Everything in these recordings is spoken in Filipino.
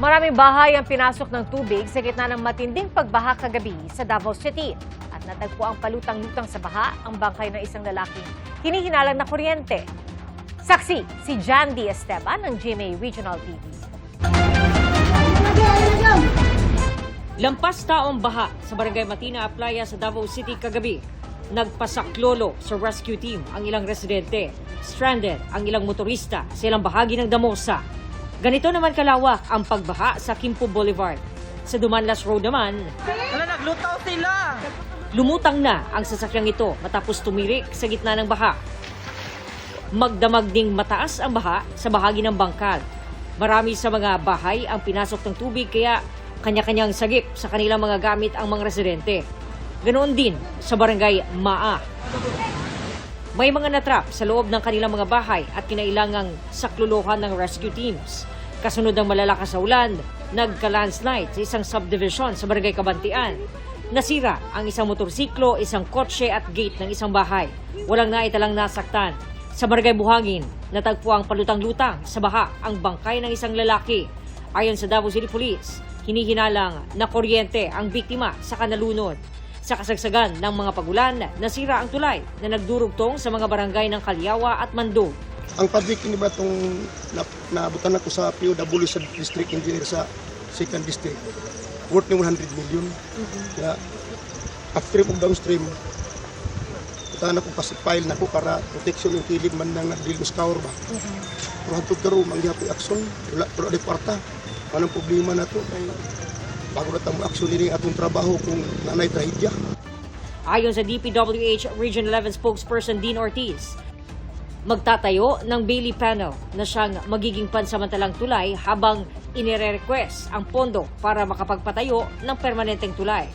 Maraming bahay ang pinasok ng tubig sa gitna ng matinding pagbaha kagabi sa Davao City. At natagpo ang palutang-lutang sa baha ang bangkay ng isang lalaking hinihinalang na kuryente. Saksi si Jandy Esteban ng GMA Regional TV. Lampas taong baha sa Barangay Matina, Aplaya sa Davao City kagabi. Nagpasaklolo sa rescue team ang ilang residente. Stranded ang ilang motorista sa ilang bahagi ng Damosa. Ganito naman kalawak ang pagbaha sa Quimpo Boulevard. Sa Dumanlas Road naman, naglutaw sila! Lumutang na ang sasakyang ito matapos tumirik sa gitna ng baha. Magdamag ding mataas ang baha sa bahagi ng bangkal. Marami sa mga bahay ang pinasok ng tubig kaya kanya-kanyang sagip sa kanilang mga gamit ang mga residente. Ganoon din sa Barangay Maa. May mga natrap sa loob ng kanilang mga bahay at kinailangang saklolohan ng rescue teams. Kasunod ng malalakas na ulan, nagka-landslide sa isang subdivision sa Barangay Kabantian. Nasira ang isang motorsiklo, isang kotse at gate ng isang bahay. Walang naitalang nasaktan. Sa Barangay Buhangin, natagpo ang palutang-lutang sa baha ang bangkay ng isang lalaki. Ayon sa Davao City Police, hinihinalang na kuryente ang biktima sa kanalunod. Sa kasagsagan ng mga pagulan, nasira ang tulay na nagdurugtong sa mga barangay ng Kalyawa at Mandog. Ang public ini ba itong naabutan ako sa POW sa district engineer sa 2nd district, worth ni 100 million. Kaya upstream o downstream, itahan ako pasipile na ko para protection yung kilid man ng Dilmos Tower ba. Pero hantog karo, mangyapi aksyon, wala di kwarta. Anong problema na ito? Bago na tamo aksyon nila atong trabaho kung nanay trahedya. Ayon sa DPWH Region 11 spokesperson Dean Ortiz, magtatayo ng Bailey Panel na siyang magiging pansamantalang tulay habang inire-request ang pondo para makapagpatayo ng permanenteng tulay.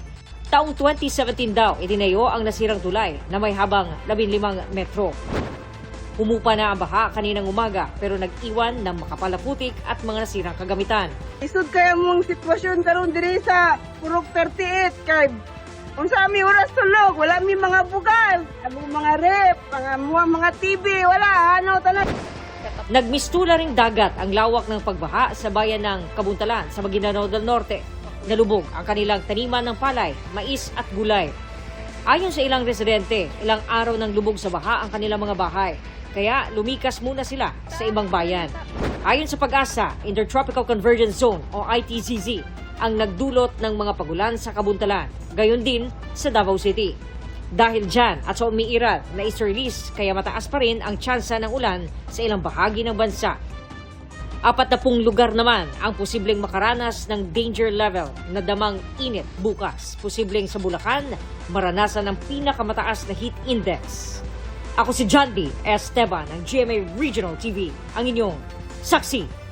Taong 2017 daw itinayo ang nasirang tulay na may habang 15 metro. Humupa na ang baha kaninang umaga pero nag-iwan ng makapalaputik at mga nasirang kagamitan. Isod kaya mong sitwasyon karon diri sa Purok 38 kay unsa mi oras tulog, wala mi mga bugal, mga rep, mga TV, wala ano tanan. Nagmistula ring dagat ang lawak ng pagbaha sa bayan ng Kabuntalan sa Maguindanao del Norte. Nalubog ang kanilang taniman ng palay, mais at gulay. Ayon sa ilang residente, ilang araw nang lubog sa baha ang kanilang mga bahay. Kaya lumikas muna sila sa ibang bayan. Ayon sa Pag-asa, Intertropical Convergence Zone o ITCZ ang nagdulot ng mga pagulan sa Kabuntalan. Gayon din sa Davao City. Dahil dyan at sa umiiral na easterlies, kaya mataas pa rin ang tsansa ng ulan sa ilang bahagi ng bansa. 40 lugar naman ang posibleng makaranas ng danger level na damang init bukas. Posibleng sa Bulacan, maranasan ng pinakamataas na heat index. Ako si Jandy Esteban ng GMA Regional TV, ang inyong saksi